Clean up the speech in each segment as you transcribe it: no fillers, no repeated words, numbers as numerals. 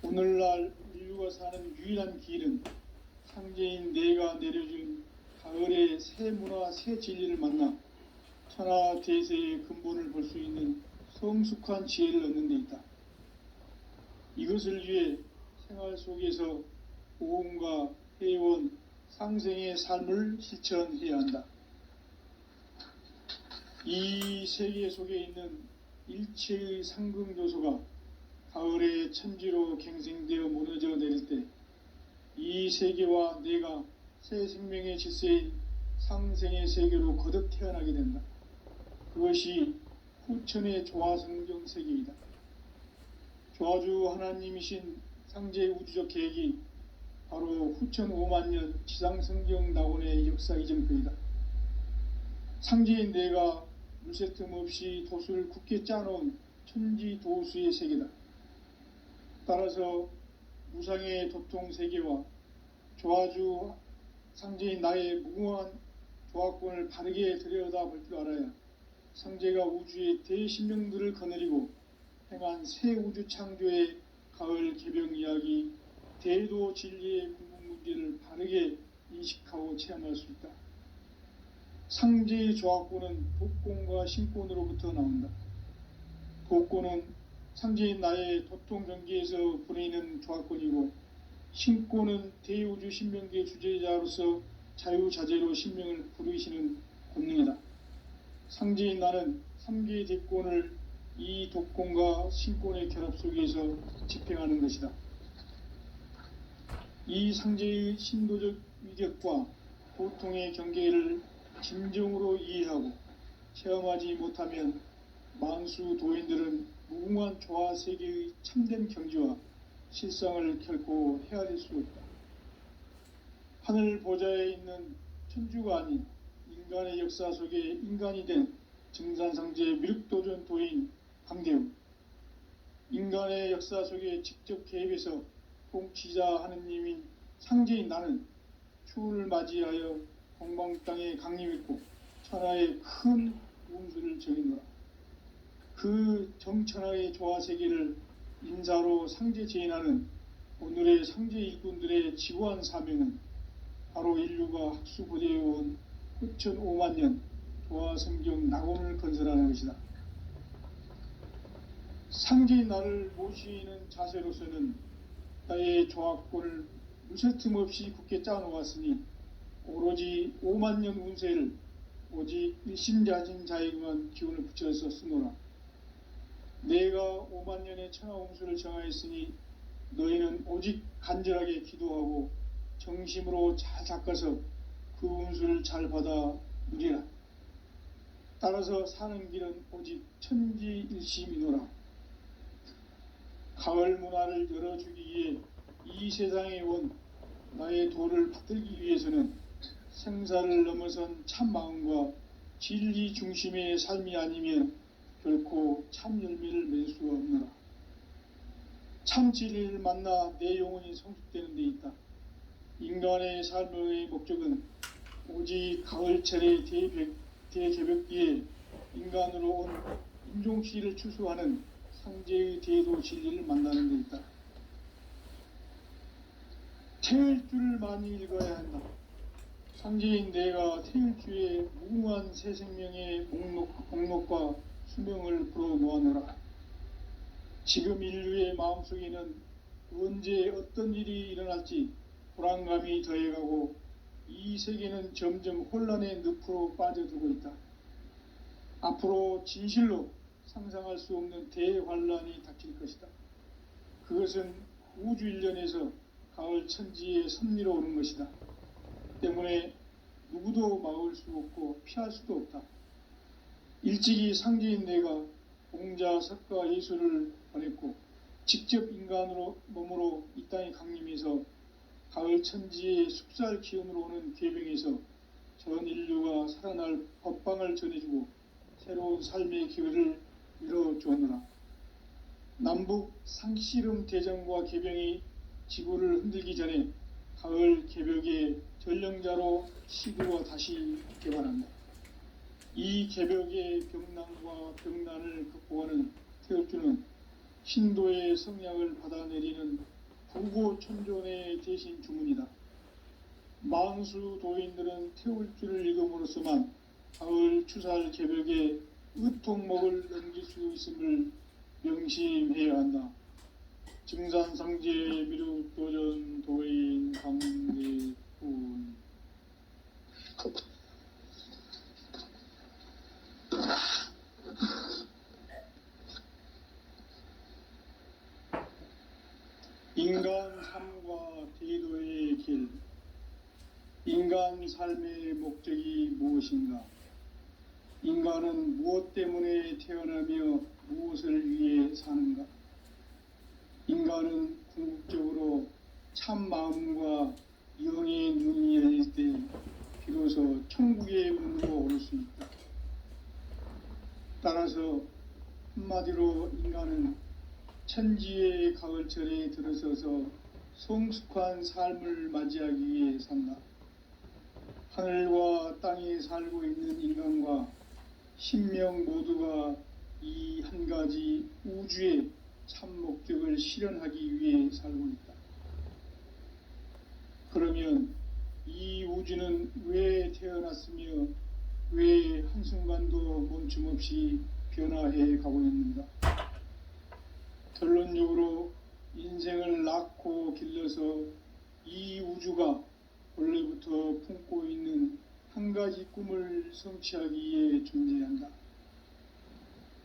오늘날 인류가 사는 유일한 길은 상제인 내가 내려준 가을의 새 문화, 새 진리를 만나 천하 대세의 근본을 볼 수 있는 성숙한 지혜를 얻는 데 있다. 이것을 위해 생활 속에서 보험과 회원, 상생의 삶을 실천해야 한다. 이 세계 속에 있는 일체의 상금 요소가 가을의 천지로 갱생되어 무너져 내릴 때 이 세계와 내가 새 생명의 질서인 상생의 세계로 거듭 태어나게 된다. 그것이 후천의 조화성경 세계이다. 조화주 하나님이신 상제의 우주적 계획이 바로 후천 5만년 지상성경 낙원의 역사 이전표이다. 상제인 내가 물새 틈 없이 도수를 굳게 짜놓은 천지도수의 세계다. 따라서 무상의 도통 세계와 조화주 상제인 나의 무궁한 조화권을 바르게 들여다볼 줄 알아야 상제가 우주의 대신명들을 거느리고 행한 새 우주 창조의 가을 개병 이야기, 대도 진리의 궁극 문제를 바르게 인식하고 체험할 수 있다. 상제의 조화권은 독권과 신권으로부터 나온다. 독권은 상제인 나의 도통 경계에서 보내는 조화권이고, 신권은 대우주 신명계 주제자로서 자유자재로 신명을 부르시는 권능이다. 상제인 나는 3개의 대권을 이 독권과 신권의 결합 속에서 집행하는 것이다. 이 상제의 신도적 위력과 고통의 경계를 진정으로 이해하고 체험하지 못하면 만수 도인들은 무궁한 조화 세계의 참된 경지와 실상을 결코 헤아릴 수 없다. 하늘 보좌에 있는 천주가 아닌 인간의 역사 속에 인간이 된 증산상제 미륵도전 도인 강대웅, 인간의 역사 속에 직접 개입해서 통치자 하느님인 상제인 나는 추운을 맞이하여 동방 땅에 강림했고 천하의 큰 운수를 정해노라. 그 정천하의 조화세계를 인사로 상제 제인하는 오늘의 상제 일꾼들의 지구한 사명은 바로 인류가 학수고대해온 후천 5만년 조화성경 낙원을 건설하는 것이다. 상제인 나를 모시는 자세로서는 나의 조화권을 무쇠틈 없이 굳게 짜놓았으니 오로지 5만년 운세를 오직 일심자진 자에게만 기운을 붙여서 쓰노라. 내가 5만년의 천하운수를 정하였으니 너희는 오직 간절하게 기도하고 정심으로 잘 닦아서 그 운수를 잘 받아 누리라. 따라서 사는 길은 오직 천지일심이노라. 가을 문화를 열어주기 위해 이 세상에 온 나의 도를 받들기 위해서는 생사를 넘어선 참 마음과 진리 중심의 삶이 아니면 결코 참 열매를 맺을 수가 없노라. 참 진리를 만나 내 영혼이 성숙되는 데 있다. 인간의 삶의 목적은 오직 가을철의 대개벽기에 인간으로 온 인종시를 추수하는 상제의 대도 진리를 만나는 데 있다. 태일주를 많이 읽어야 한다. 상제인 내가 태일주의 무궁한 새 생명의 목록과 수명을 풀어놓아노라. 지금 인류의 마음속에는 언제 어떤 일이 일어날지 불안감이 더해가고 이 세계는 점점 혼란의 늪으로 빠져들고 있다. 앞으로 진실로 상상할 수 없는 대환란이 닥칠 것이다. 그것은 우주 일련에서 가을 천지의 섭리로 오는 것이다. 때문에 누구도 막을 수 없고 피할 수도 없다. 일찍이 상제인 내가 공자, 석가, 예수를 보냈고 직접 인간으로 몸으로 이 땅에 강림해서 가을 천지의 숲살 기운으로 오는 괴병에서 전 인류가 살아날 법방을 전해주고 새로운 삶의 기회를 열어주었노라. 남북 상씨름 대전과 개병이 지구를 흔들기 전에 가을 개벽의 전령자로 시드와 다시 개발한다. 이 개벽의 병난과 병난을 극복하는 태엽주는 신도의 성량을 받아내리는 부고천존의 대신 주문이다. 망수 도인들은 태울주를 읽음으로써만 가을 추살 개벽에 의통목을 넘길 수 있음을 명심해야 한다. 증산상제 미륵도전 도인 강대군. 인간 삶과 대도의 길. 인간 삶의 목적이 무엇인가? 인간은 무엇 때문에 태어나며 무엇을 위해 사는가? 인간은 궁극적으로 참 마음과 영의 눈이 열릴 때 비로소 천국의 문으로 오를 수 있다. 따라서 한마디로 인간은 천지의 가을철에 들어서서 성숙한 삶을 맞이하기 위해 산다. 하늘과 땅에 살고 있는 인간과 신명 모두가 이 한 가지 우주의 참 목적을 실현하기 위해 살고 있다. 그러면 이 우주는 왜 태어났으며 왜 한순간도 멈춤없이 변화해 가고 있는가? 결론적으로 인생을 낳고 길러서 이 우주가 원래부터 품고 있는 한 가지 꿈을 성취하기 위해 존재한다.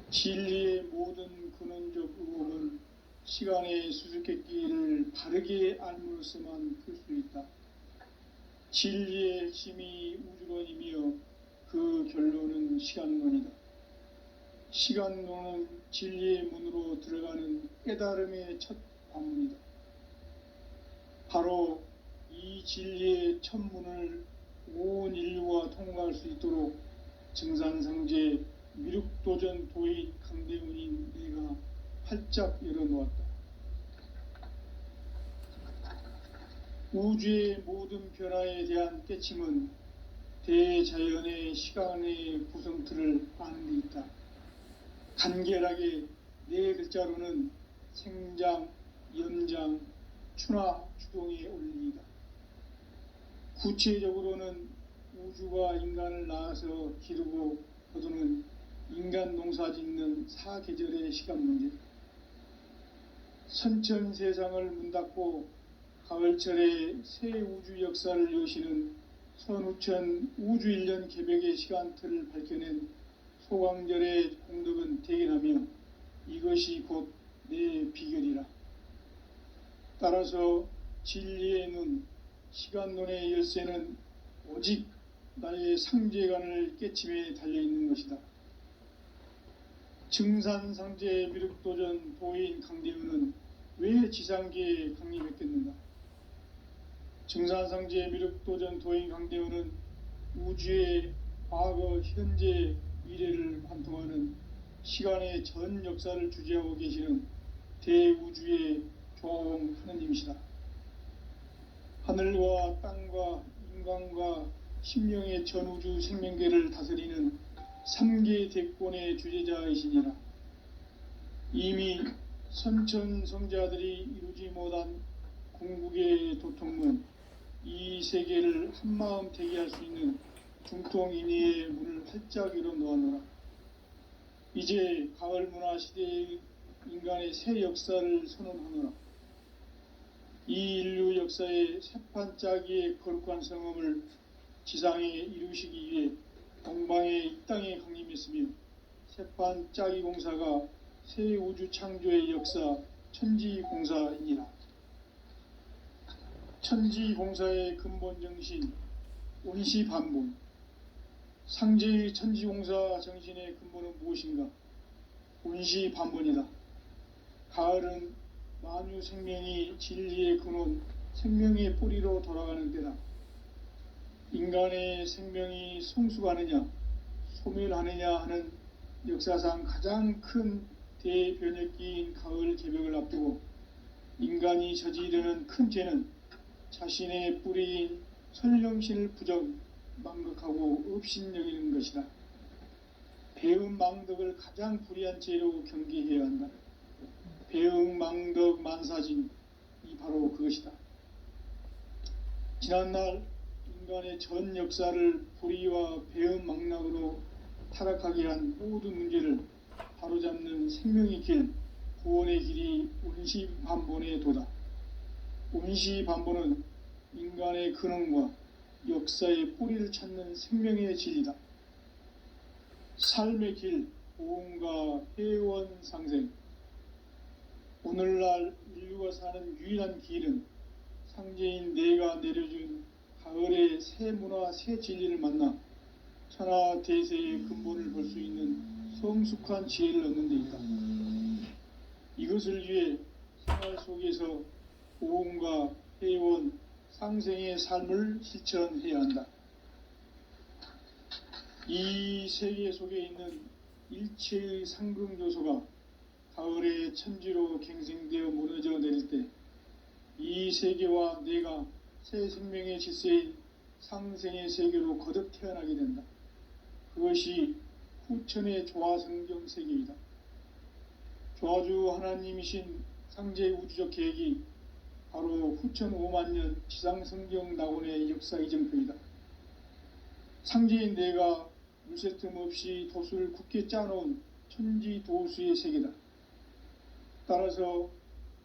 진리의 모든 근원적 의혹은 시간의 수수께끼를 바르게 알므로서만 풀 수 있다. 진리의 핵심이 우주론이며 그 결론은 시간론이다. 시간론은 진리의 문으로 들어가는 깨달음의 첫 관문이다. 바로 이 진리의 첫 문을 온 인류가 통과할 수 있도록 증산상제 미륵도전 도인 강대훈인 내가 활짝 열어놓았다. 우주의 모든 변화에 대한 깨침은 대자연의 시간의 구성틀을 아는 데 있다. 간결하게 네 글자로는 생장, 연장, 추나 추동의 원리이다. 구체적으로는 우주가 인간을 낳아서 기르고 거두는 인간 농사 짓는 사계절의 시간 문제. 선천 세상을 문 닫고 가을철에 새 우주 역사를 여시는 선우천 우주 1년 개벽의 시간틀을 밝혀낸 소광절의 공덕은 대견하며 이것이 곧 내 비결이라. 따라서 진리의 눈, 시간론의 열쇠는 오직 나의 상제관을 깨침에 달려있는 것이다. 증산상제 미륵도전 도인 강대훈은 왜 지상계에 강림했겠는가? 증산상제 미륵도전 도인 강대훈은 우주의 과거, 현재, 미래를 관통하는 시간의 전 역사를 주재하고 계시는 대우주의 조화홍 하느님이시다. 하늘과 땅과 인간과 심령의 전우주 생명계를 다스리는 3계 대권의 주제자이시니라. 이미 선천성자들이 이루지 못한 궁극의 도통문, 이 세계를 한마음 대기할 수 있는 중통인의의 문을 활짝 열어 놓아노라. 이제 가을 문화 시대의 인간의 새 역사를 선언하노라. 이 인류 역사의 새판 짜기의 거룩한 성험을 지상에 이루시기 위해 동방의 이 땅에 강림했으며 새판 짜기 공사가 새 우주 창조의 역사 천지공사이니라. 천지공사의 근본 정신 운시반본. 상제의 천지공사 정신의 근본은 무엇인가? 운시반본이다. 가을은 만유 생명이 진리의 근원, 생명의 뿌리로 돌아가는 때다. 인간의 생명이 성숙하느냐, 소멸하느냐 하는 역사상 가장 큰 대변혁기인 가을 개벽을 앞두고 인간이 저지르는 큰 죄는 자신의 뿌리인 설령신을 부정, 망극하고 업신여기는 것이다. 배음 망덕을 가장 불의한 죄로 경계해야 한다. 배음 망덕 만사진, 이 바로 그것이다. 지난날 인간의 전 역사를 불의와 배은망락으로 타락하게 한 모든 문제를 바로잡는 생명의 길, 구원의 길이 운시반본의 도다. 운시반본은 인간의 근원과 역사의 뿌리를 찾는 생명의 진리다. 삶의 길, 보험과 회원 상생. 오늘날 인류가 사는 유일한 길은 상제인 내가 내려준 가을의 새 문화, 새 진리를 만나 천하 대세의 근본을 볼 수 있는 성숙한 지혜를 얻는 데 있다. 이것을 위해 생활 속에서 보험과 회원, 상생의 삶을 실천해야 한다. 이 세계 속에 있는 일체의 상금 요소가 가을의 천지로 갱생되어 무너져 내릴 때 이 세계와 내가 새 생명의 질서인 상생의 세계로 거듭 태어나게 된다. 그것이 후천의 조화성경 세계이다. 조화주 하나님이신 상제의 우주적 계획이 바로 후천 5만년 지상성경 낙원의 역사 이정표이다. 상제인 내가 물새 틈 없이 도수를 굳게 짜놓은 천지도수의 세계다. 따라서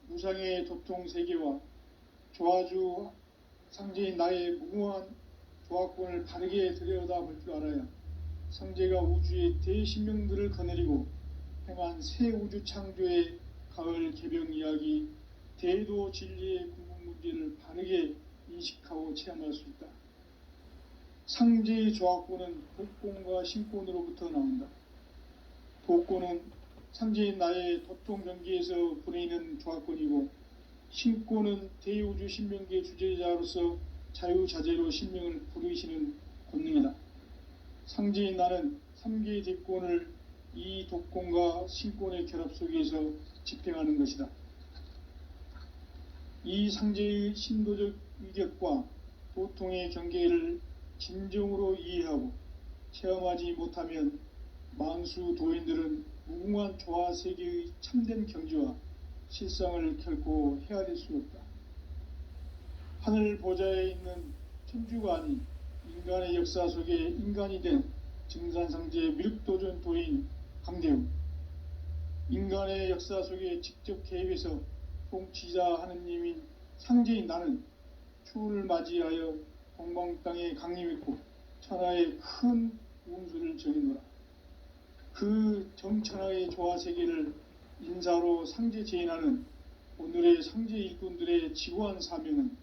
무상의 도통 세계와 조화주 상제인 나의 무궁한 조화권을 바르게 들여다볼 줄 알아야 상제가 우주의 대신명들을 거느리고 행한 새 우주 창조의 가을 개병 이야기, 대도 진리의 궁극 문제를 바르게 인식하고 체험할 수 있다. 상제의 조화권은 독권과 신권으로부터 나온다. 독권은 상제인 나의 도통 경계에서 부리는 조화권이고, 신권은 대우주 신명계 주제자로서 자유자재로 신명을 부르시는 권능이다. 상제인 나는 3개의 대권을 이 독권과 신권의 결합 속에서 집행하는 것이다. 이 상제의 신도적 위격과 도통의 경계를 진정으로 이해하고 체험하지 못하면 만수 도인들은 무궁한 조화 세계의 참된 경지와 실상을 결코 헤아릴 수 없다. 하늘 보좌에 있는 천주가 아닌 인간의 역사 속에 인간이 된 증산상제 미륵도전 도인 강대웅, 인간의 역사 속에 직접 개입해서 통치자 하느님인 상제인 나는 추후를 맞이하여 동방 땅에 강림했고 천하의 큰 운수를 정해노라. 그 정천하의 조화세계를 인사로 상제 제인하는 오늘의 상제 일꾼들의 지구한 사명은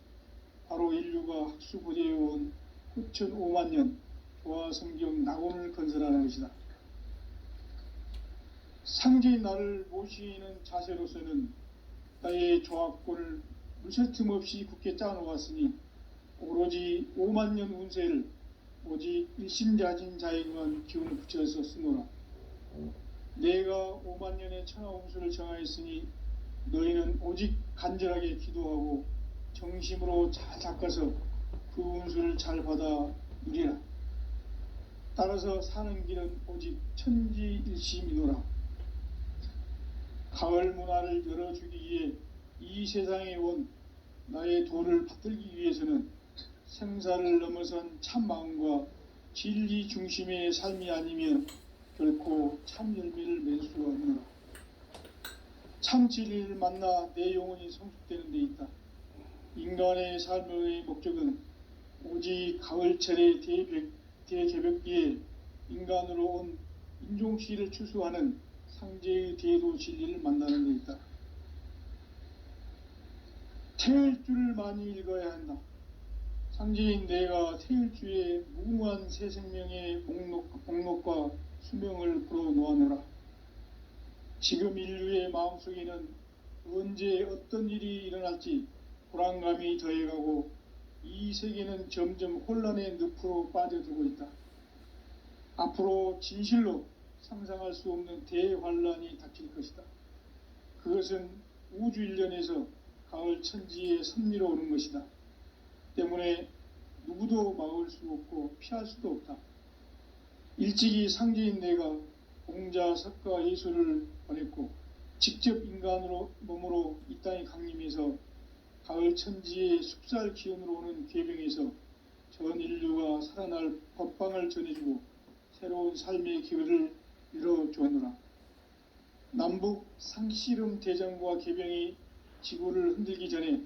바로 인류가 학수고대해온 후천 5만년 조화성경 낙원을 건설하는 것이다. 상제인 나를 모시는 자세로서는 나의 조화권을 물새 틈 없이 굳게 짜놓았으니 오로지 5만년 운세를 오직 일심자진 자에게만 기운을 붙여서 쓰노라. 내가 5만년의 천하 운수를 정하였으니 너희는 오직 간절하게 기도하고 정심으로 잘 닦아서 그 운수를 잘 받아 누리라. 따라서 사는 길은 오직 천지일심이노라. 가을 문화를 열어주기 위해 이 세상에 온 나의 도를 받들기 위해서는 생사를 넘어선 참 마음과 진리 중심의 삶이 아니면 결코 참 열매를 맺을 수가 없노라. 참 진리를 만나 내 영혼이 성숙되는 데 있다. 인간의 삶의 목적은 오직 가을철의 대개벽기에 인간으로 온 인종시를 추수하는 상제의 대도 진리를 만나는 데 있다. 태일주를 많이 읽어야 한다. 상제인 내가 태일주의 무궁한 새 생명의 목록과 수명을 불어놓아노라. 지금 인류의 마음속에는 언제 어떤 일이 일어날지 불안감이 더해가고 이 세계는 점점 혼란의 늪으로 빠져들고 있다. 앞으로 진실로 상상할 수 없는 대환란이 닥칠 것이다. 그것은 우주 일련에서 가을 천지의 섭리로 오는 것이다. 때문에 누구도 막을 수 없고 피할 수도 없다. 일찍이 상제인 내가 공자, 석가, 예수를 보냈고 직접 인간으로 몸으로 이 땅에 강림해서 가을 천지의 숲살 기운으로 오는 괴병에서 전 인류가 살아날 법방을 전해주고 새로운 삶의 기회를 열어주었노라. 남북 상씨름 대전과 개병이 지구를 흔들기 전에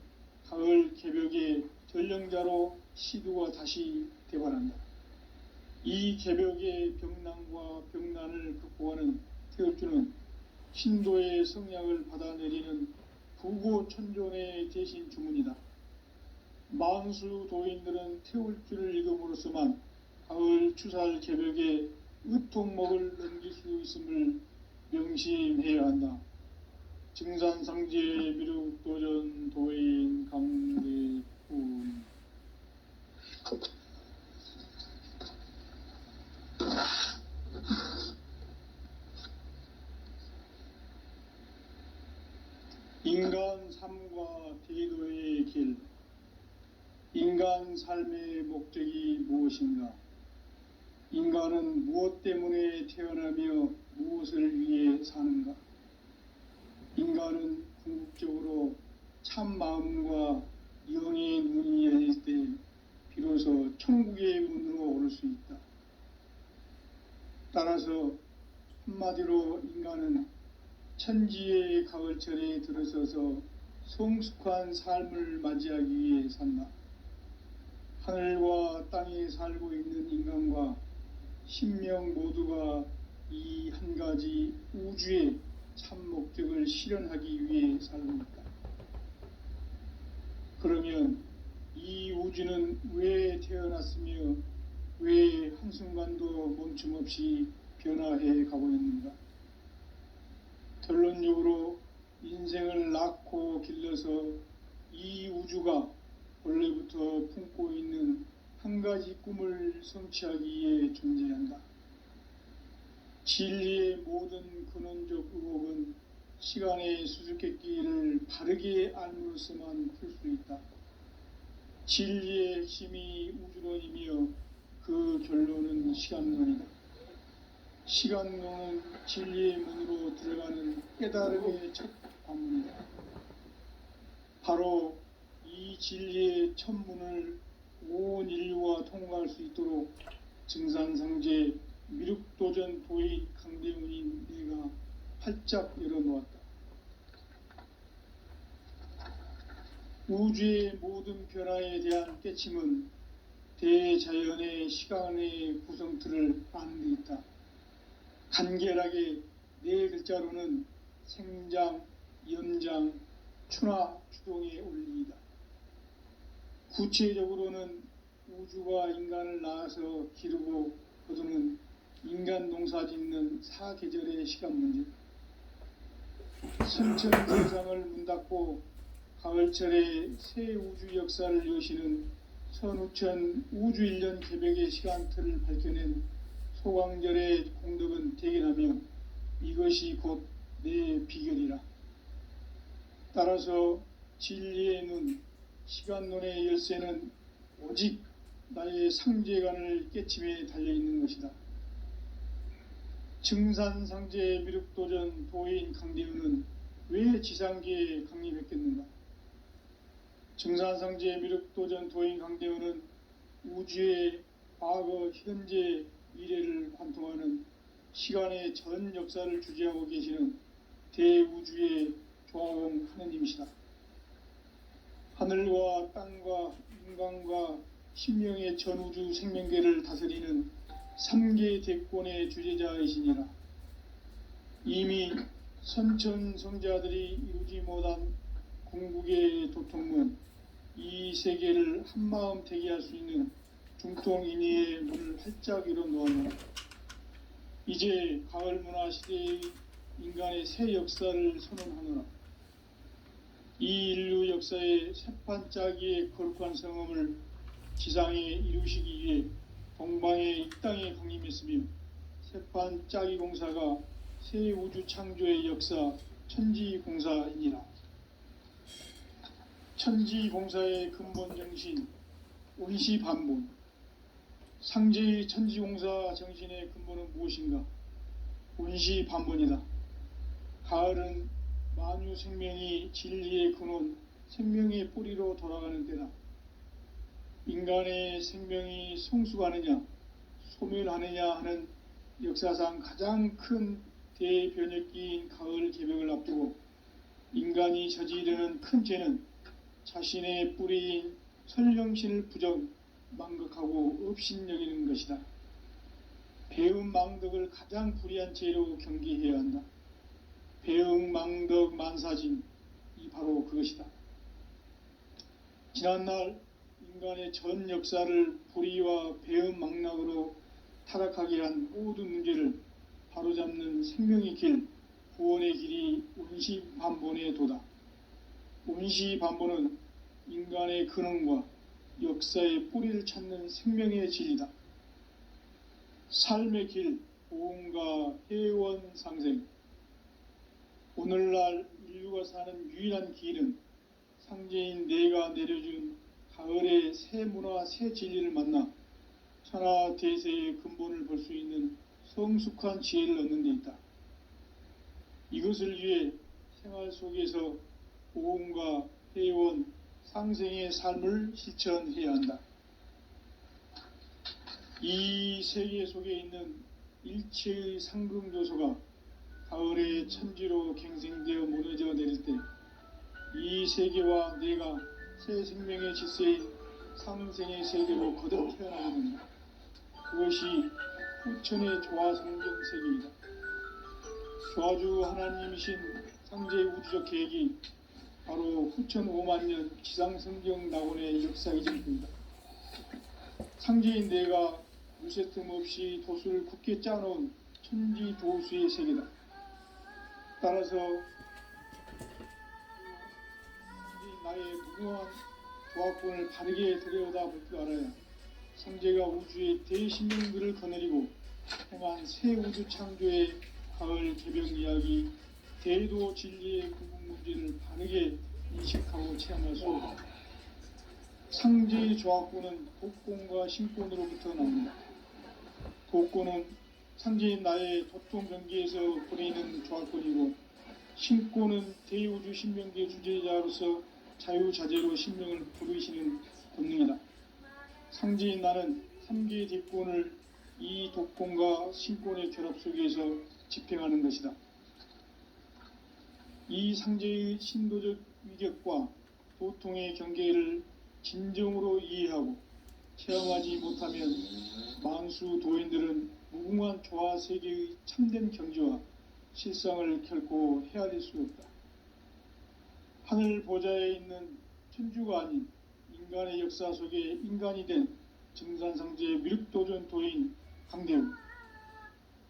가을 개벽의 전령자로 시두가 다시 대발한다. 이 개벽의 병난과 병난을 극복하는 태울주는 신도의 성약을 받아내리는 부고천존의 대신 주문이다. 만수 도인들은 태울주를 읽음으로써만 가을 추살 개벽의 의통목을 넘길 수 있음을 명심해야 한다. 증산상제 미륵도전 도인 강대훈. 인간 삶과 대도의 길. 인간 삶의 목적이 무엇인가? 인간은 무엇 때문에 태어나며 무엇을 위해 사는가? 인간은 궁극적으로 참 마음과 영의 눈이 열릴 때 비로소 천국의 문으로 오를 수 있다. 따라서 한마디로 인간은 천지의 가을철에 들어서서 성숙한 삶을 맞이하기 위해 산다. 하늘과 땅에 살고 있는 인간과 신명 모두가 이 한 가지 우주의 참 목적을 실현하기 위해 살고 있다. 그러면 이 우주는 왜 태어났으며 왜 한순간도 멈춤없이 변화해 가고 있는가? 결론적으로 인생을 낳고 길러서 이 우주가 원래부터 품고 있는 한 가지 꿈을 성취하기 위해 존재한다. 진리의 모든 근원적 의혹은 시간의 수수께끼를 바르게 알므로써만 풀 수 있다. 진리의 핵심이 우주론이며 그 결론은 시간론이다. 시간론은 진리의 문으로 들어가는 깨달음의 첫 관문이다. 바로 이 진리의 첫 문을 온 인류가 통과할 수 있도록 증산상제 미륵도전 도의 강대훈인 내가 활짝 열어놓았다. 우주의 모든 변화에 대한 깨침은 대자연의 시간의 구성틀을 아는 데 있다. 간결하게 네 글자로는 생장, 연장, 추나 추동의 원리이다. 구체적으로는 우주가 인간을 낳아서 기르고 거두는 인간 농사 짓는 사계절의 시간 문제. 신천 세상을 문 닫고 가을철에 새 우주 역사를 여시는 선우천 우주 1년 개벽의 시간틀을 밝혀낸 소광절의 공덕은 대견하며 이것이 곧 내 비결이라. 따라서 진리의 눈, 시간론의 열쇠는 오직 나의 상제관을 깨침에 달려있는 것이다. 증산상제 미륵도전 도인 강대훈은 왜 지상계에 강림했겠는가? 증산상제 미륵도전 도인 강대훈은 우주의 과거, 현재, 미래를 관통하는 시간의 전 역사를 주재하고 계시는 대우주의 조화공 하느님이시다. 하늘과 땅과 인간과 신명의 전우주 생명계를 다스리는 3계 대권의 주재자이시니라. 이미 선천성자들이 이루지 못한 궁극의 도통문, 이 세계를 한마음 되게 할 수 있는 중통인의의 문을 활짝 열어놓았노라. 이제 가을 문화 시대의 인간의 새 역사를 선언하노라. 이 인류 역사의 새판짜기의 거룩한 성험을 지상에 이루시기 위해 동방의 이 땅에 강림했으며 새판짜기 공사가 새 우주 창조의 역사 천지공사이니라. 천지공사의 근본 정신 운시반본. 상제의 천지공사 정신의 근본은 무엇인가? 운시반본이다. 가을은 만유 생명이 진리의 근원, 생명의 뿌리로 돌아가는 때다. 인간의 생명이 성숙하느냐 소멸하느냐 하는 역사상 가장 큰 대변혁기인 가을 개벽을 앞두고 인간이 저지르는 큰 죄는 자신의 뿌리인 설령신을 부정 망각하고 업신여기는 것이다. 배음 망덕을 가장 불의한 죄로 경계해야 한다. 배음 망덕 만사진 이 바로 그것이다. 지난날 인간의 전 역사를 불의와 배음 망락으로 타락하게 한 모든 문제를 바로잡는 생명의 길, 구원의 길이 운시반본의 도다. 운시반본은 인간의 근원과 역사의 뿌리를 찾는 생명의 진리다. 삶의 길, 보험과 회원 상생. 오늘날 인류가 사는 유일한 길은 상제인 내가 내려준 가을의 새 문화, 새 진리를 만나 천하 대세의 근본을 볼 수 있는 성숙한 지혜를 얻는 데 있다. 이것을 위해 생활 속에서 보험과 회원, 상생의 삶을 실천해야 한다. 이 세계 속에 있는 일체의 상금조소가 가을의 천지로 갱생되어 무너져 내릴 때 이 세계와 내가 새 생명의 질서인 상생의 세계로 거듭 태어나게 된다. 그것이 후천의 조화성경 세계이다. 조화주 하나님이신 상제의 우주적 계획이 바로 후천 5만 년 지상성경 낙원의 역사이실 뿐이다. 상제인 내가 무쇠 틈 없이 도수를 굳게 짜놓은 천지도수의 세계다. 따라서 나의 무궁한 조합권을 바르게 들여다볼 줄 알아야 상제가 우주의 대신령들을 거느리고 행한 새 우주 창조의 가을 개벽 이야기, 대도 진리의 궁극 문제를 바르게 인식하고 체험할 수 있다. 상제의 조합권은 독권과 신권으로부터 나옵니다. 독권은 상제인 나의 도통경계에서 보내는 조합권이고, 신권은 대우주 신명계 주제자로서 자유자재로 신명을 부르시는 권능이다. 상제인 나는 3개의 뒷권을 이 독권과 신권의 결합 속에서 집행하는 것이다. 이 상제의 신도적 위격과 도통의 경계를 진정으로 이해하고 체험하지 못하면 만수 도인들은 무궁한 조화 세계의 참된 경지와 실상을 결코 헤아릴 수 없다. 하늘 보좌에 있는 천주가 아닌 인간의 역사 속에 인간이 된 증산상제의 미륵도전 도인 강대우,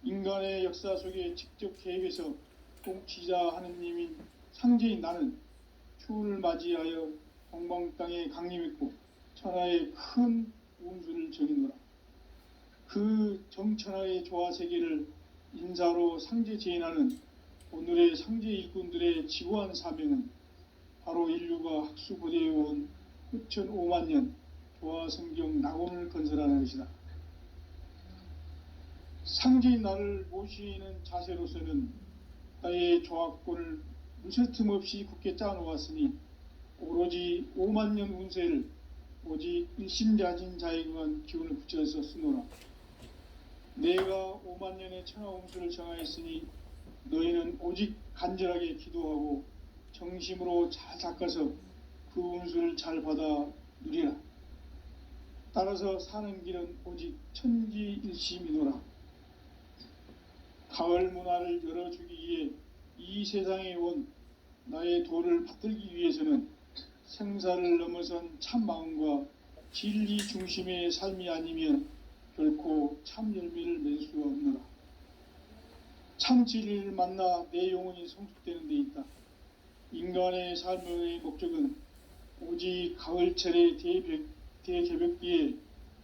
인간의 역사 속에 직접 개입해서 통치자 하느님인 상제인 나는 추운을 맞이하여 동방 땅에 강림했고 천하의 큰 운수를 정의노라. 그 정천하의 조화 세계를 인사로 상제 제인하는 오늘의 상제 일꾼들의 지고한 사명은 바로 인류가 학수고대해온 후천 5만 년 조화성경 낙원을 건설하는 것이다. 상제인 나를 모시는 자세로서는 나의 조합권을 무쇠틈 없이 굳게 짜놓았으니 오로지 5만 년 운세를 오직 일심자진 자에게만 기운을 붙여서 쓰노라. 내가 5만 년의 천하 운수를 정하였으니 너희는 오직 간절하게 기도하고 정심으로 잘 닦아서 그 운수를 잘 받아 누리라. 따라서 사는 길은 오직 천지일심이노라. 가을 문화를 열어주기 위해 이 세상에 온 나의 도를 받들기 위해서는 생사를 넘어선 참 마음과 진리 중심의 삶이 아니면 결코 참 열매를 맺을 수가 없노라. 참 진리를 만나 내 영혼이 성숙되는 데 있다. 인간의 삶의 목적은 오직 가을철의 대개벽기에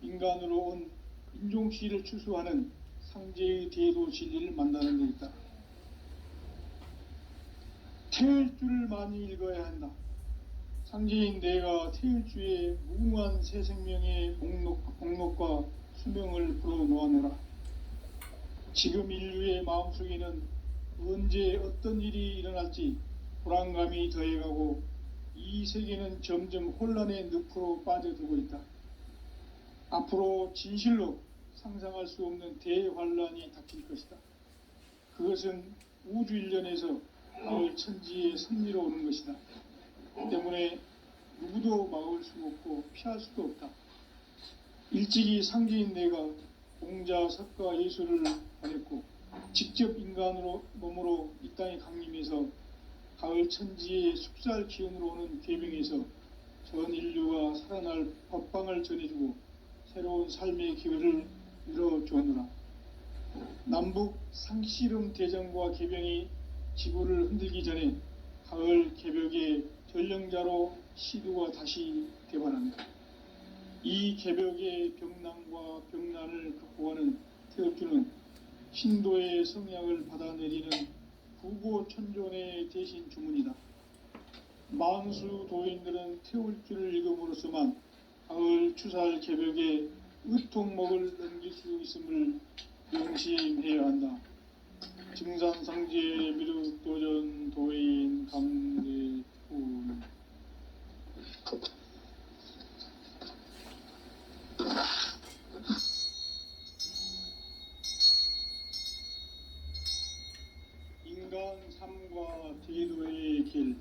인간으로 온 인종시를 추수하는 상제의 대도 진리를 만나는 데 있다. 태일주를 많이 읽어야 한다. 상제인 내가 태일주의 무궁한 새 생명의 목록과 수명을 풀어놓아노라. 지금 인류의 마음속에는 언제 어떤 일이 일어날지 불안감이 더해가고 이 이 세계는 점점 혼란의 늪으로 빠져들고 있다. 앞으로 진실로 상상할 수 없는 대환란이 닥칠 것이다. 그것은 우주 일련에서 가을 천지의 섭리로 오는 것이다. 때문에 누구도 막을 수 없고 피할 수도 없다. 일찍이 상제인 내가 공자, 석가, 예수를 보냈고 직접 인간으로 몸으로 이 땅에 강림해서 가을 천지의 숙살 기운으로 오는 계병에서 전 인류가 살아날 법방을 전해주고 새로운 삶의 기회를 열어주었노라. 남북 상씨름 대전과 계병이 지구를 흔들기 전에 가을 개벽의 전령자로 시두가 다시 개발합니다. 이 개벽의 병난과 병난을 극복하는 태엽주는 신도의 성약을 받아내리는 부고천존의 대신 주문이다. 만수 도인들은 태울주를 읽음으로써만 가을 추살 개벽의 의통목을 넘길 수 있음을 명심해야 한다. 증산상제 미륵도전 도인 감대훈. 인간 삶과 제도의 길.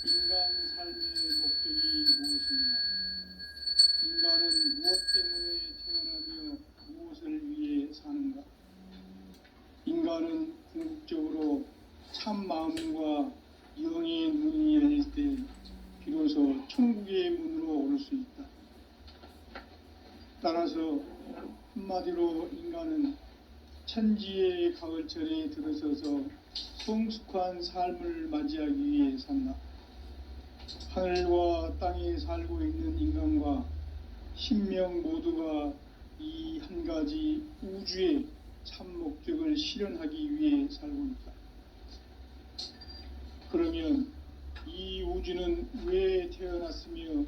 인간 삶의 목적이 무엇인가? 인간은 무엇 때문에 태어나며 무엇을 위해 사는가? 인간은 궁극적으로 참 마음과 영의 눈이 열릴 때 비로소 천국의 문으로 오를 수 있다. 따라서 한마디로 인간은 천지의 가을철에 들어서서 성숙한 삶을 맞이하기 위해 산다. 하늘과 땅에 살고 있는 인간과 신명 모두가 이 한 가지 우주의 참 목적을 실현하기 위해 살고 있다. 그러면 이 우주는 왜 태어났으며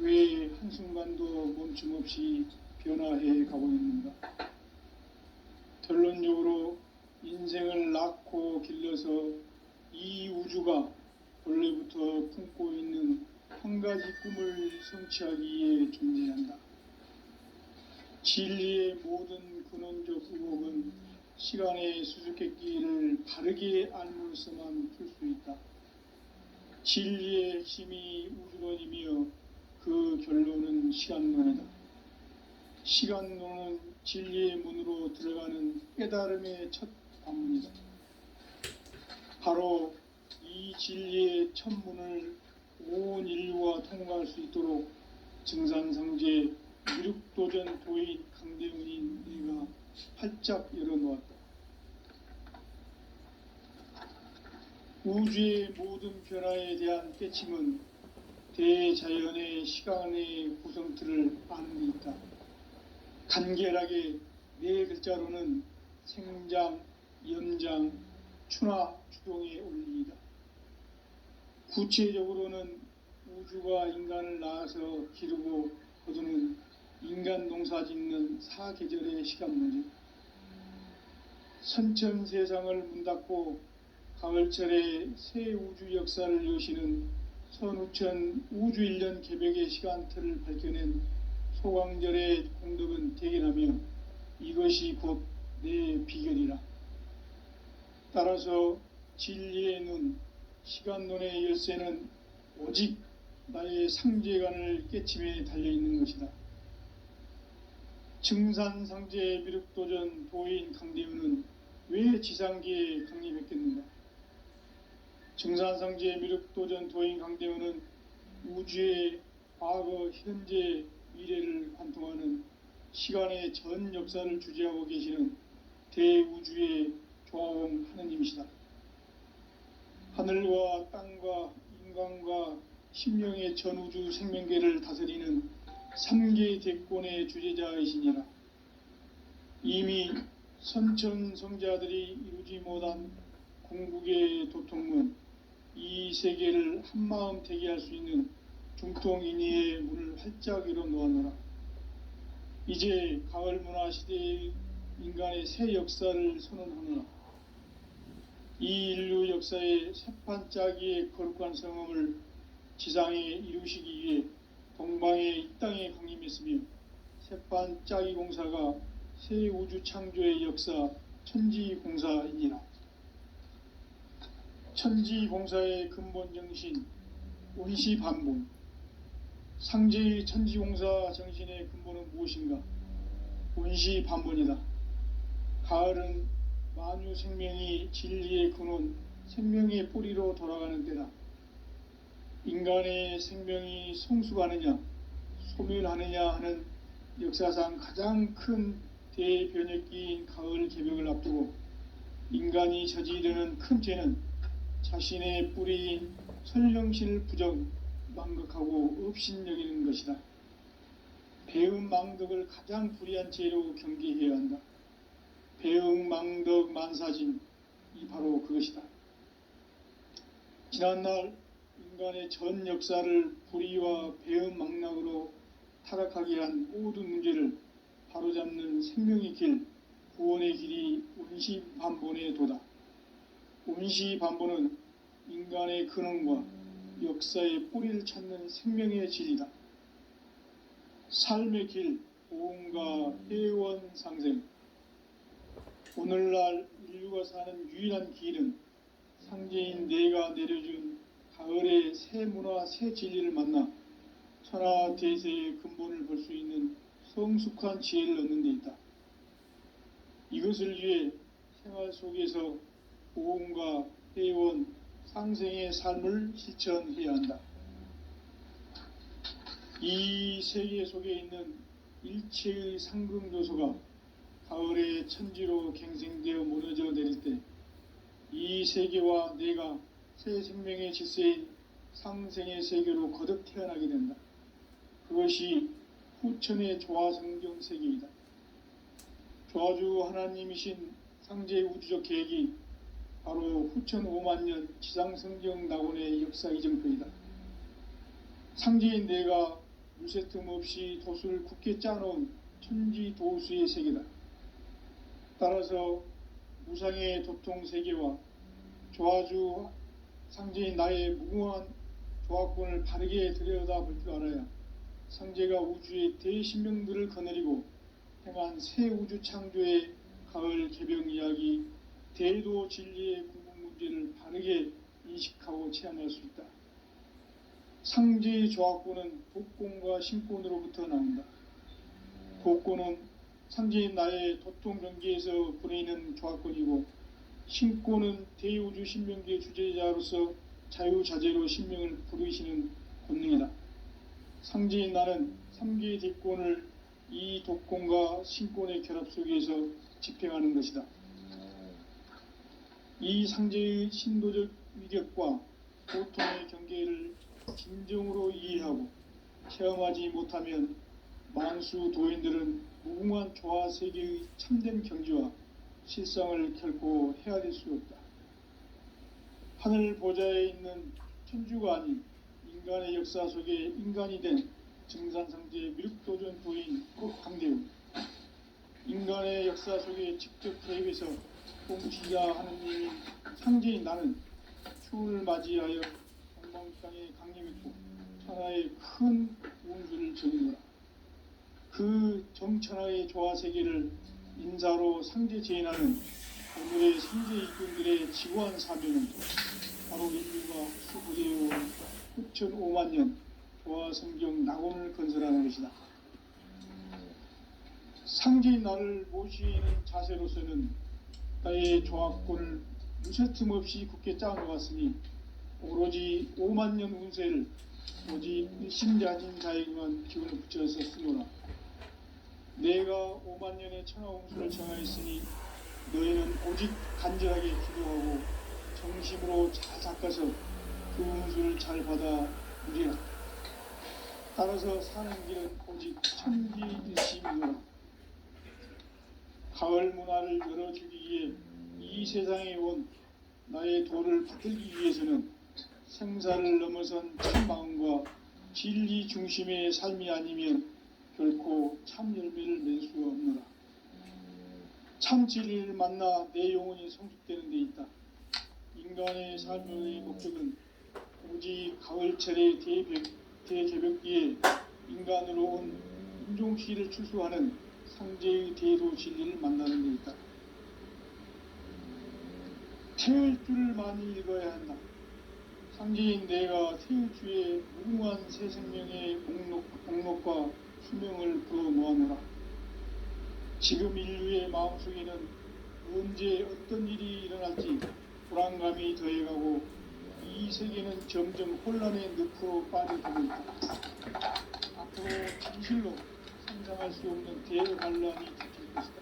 왜 한순간도 멈춤없이 변화해 가고 있는가? 결론적으로 인생을 낳고 길러서 이 우주가 본래부터 품고 있는 한 가지 꿈을 성취하기 위해 존재한다. 진리의 모든 근원적 의혹은 시간의 수수께끼를 바르게 알므로써만 풀 수 있다. 진리의 핵심이 우주론이며 그 결론은 시간론이다. 시간론은 진리의 문으로 들어가는 깨달음의 첫 관문이다. 바로 이 진리의 첫 문을 온 인류가 통과할 수 있도록 증산상제 미륵도전 도인 강대훈인 내가 활짝 열어놓았다. 우주의 모든 변화에 대한 깨침은 대자연의 시간의 구성틀을 아는 데 있다. 간결하게 네 글자로는 생장, 연장, 추나 추동의 원리이다. 구체적으로는 우주가 인간을 낳아서 기르고 거두는 인간 농사 짓는 사계절의 시간문제. 선천 세상을 문 닫고 가을철에 새 우주 역사를 여시는 선우천 우주일년 개벽의 시간틀을 밝혀낸 소강절의 공덕은 대견하며 이것이 곧 내 비결이라. 따라서 진리의 눈, 시간론의 열쇠는 오직 나의 상제관을 깨침에 달려있는 것이다. 증산상제 미륵도전 도인 강대훈은 왜 지상계에 강림했겠는가? 증산상제 미륵도전 도인 강대훈은 우주의 과거, 현재, 미래를 관통하는 시간의 전 역사를 주재하고 계시는 대우주의 조화원 하느님이시다. 하늘과 땅과 인간과 심령의 전우주 생명계를 다스리는 3계 대권의 주재자이시니라. 이미 선천성자들이 이루지 못한 궁극의 도통문, 이 세계를 한마음 되게 할 수 있는 중통인의의 문을 활짝 열어놓았노라. 이제 가을 문화 시대의 인간의 새 역사를 선언하노라. 이 인류 역사의 새판짜기의 거룩한 성음을 지상에 이루시기 위해 동방의 이 땅에 강림했으며 새판 짜기 공사가 새 우주 창조의 역사 천지공사이니라. 천지공사의 근본 정신 원시반복. 상제의 천지공사 정신의 근본은 무엇인가? 원시반복이다. 가을은 만유 생명이 진리의 근원, 생명의 뿌리로 돌아가는 때다. 인간의 생명이 성숙하느냐, 소멸하느냐 하는 역사상 가장 큰 대변혁기인 가을 개벽을 앞두고 인간이 저지르는 큰 죄는 자신의 뿌리인 선령신을 부정, 망극하고 업신여기는 것이다. 배은망덕을 가장 불의한 죄로 경계해야 한다. 배은망덕 만사진이 바로 그것이다. 지난날 인간의 전 역사를 불의와 배은망락으로 타락하게 한 모든 문제를 바로잡는 생명의 길, 구원의 길이 원시반본의 도다. 원시반본은 인간의 근원과 역사의 뿌리를 찾는 생명의 질이다. 삶의 길, 보험과 회원 상생. 오늘날 인류가 사는 유일한 길은 상제인 내가 내려준 가을의 새 문화, 새 진리를 만나 천하 대세의 근본을 볼 수 있는 성숙한 지혜를 얻는 데 있다. 이것을 위해 생활 속에서 보험과 회원, 상생의 삶을 실천해야 한다. 이 세계 속에 있는 일체의 상금 요소가 가을의 천지로 갱생되어 무너져 내릴 때 이 세계와 내가 새 생명의 질서인 상생의 세계로 거듭 태어나게 된다. 그것이 후천의 조화성경 세계이다. 조화주 하나님이신 상제의 우주적 계획이 바로 후천 5만년 지상성경 낙원의 역사 이정표이다. 상제인 내가 물새 틈 없이 도수를 굳게 짜놓은 천지도수의 세계다. 따라서 무상의 도통 세계와 조화주 상제인 나의 무궁한 조화권을 바르게 들여다볼 줄 알아야 상제가 우주의 대신명들을 거느리고 행한 새 우주 창조의 가을 개병 이야기, 대도 진리의 궁극 문제를 바르게 인식하고 체험할 수 있다. 상제의 조화권은 독권과 신권으로부터 나온다. 독권은 상제인 나의 도통 경계에서 보내는 조화권이고, 신권은 대우주 신명기의 주제자로서 자유자재로 신명을 부르시는 권능이다. 상제인 나는 3개의 대권을 이 독권과 신권의 결합 속에서 집행하는 것이다. 이 상제의 신도적 위력과 고통의 경계를 진정으로 이해하고 체험하지 못하면 만수 도인들은 무궁한 조화 세계의 참된 경지와 실상을 결코 헤아릴 수 없다. 하늘 보좌에 있는 천주가 아닌 인간의 역사 속에 인간이 된 증산상제 미륵도전 도인 강대웅, 인간의 역사 속에 직접 개입해서 공치자 하느님인 상제인 나는 추운을 맞이하여 동방 땅에 강림했고 천하의 큰 운수를 적이노라. 그 정천하의 조화세계를 인사로 상제 제인하는 오늘의 상제 일꾼들의 지구한 사명은 바로 인류가 수부되어 온 후천 5만년 조화성경 낙원을 건설하는 것이다. 상제인 나를 모시는 자세로서는 나의 조화권을 무쇠틈 없이 굳게 짜놓았으니 오로지 5만년 운세를 오직 일심자진 자에게만 기운을 붙여서 쓰노라. 내가 5만년의 천하홍수를 정하였으니 너희는 오직 간절하게 기도하고 정심으로 잘 닦아서 그 운수를 잘 받아 누리라. 따라서 사는 길은 오직 천지일심이노라. 가을 문화를 열어주기 위해 이 세상에 온 나의 도를 받들기 위해서는 생사를 넘어선 참마음과 진리 중심의 삶이 아니면 결코 참 열매를 맺을 수 없노라. 참 진리를 만나 내 영혼이 성숙되는 데 있다. 인간의 삶의 목적은 오직 가을철의 대개벽기에 인간으로 온 인종시를 추수하는 상제의 대도 진리를 만나는 데 있다. 태을 줄을 많이 읽어야 한다. 상제인 내가 태을주의 무궁한 새 생명의 목록과 수명을 불어놓아노라. 지금 인류의 마음속에는 언제 어떤 일이 일어날지 불안감이 더해가고 이 세계는 점점 혼란의 늪으로 빠져들고 있다. 앞으로 진실로 상상할 수 없는 대반란이 닥칠 것이다.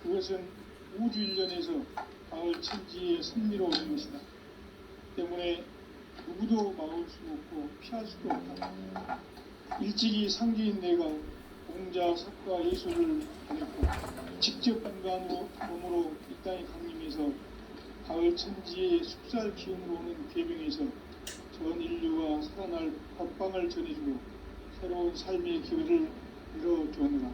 그것은 우주 일련에서 가을 천지의 섭리로 오는 것이다. 때문에 누구도 막을 수 없고 피할 수도 없다. 일찍이 상제인 내가 공자, 석가, 예술을 보냈고 직접 인간으로 이 땅에 강림해서 가을 천지의 숲살 기운으로 오는 괴병에서 전 인류가 살아날 법방을 전해주고 새로운 삶의 기회를 열어주었노라.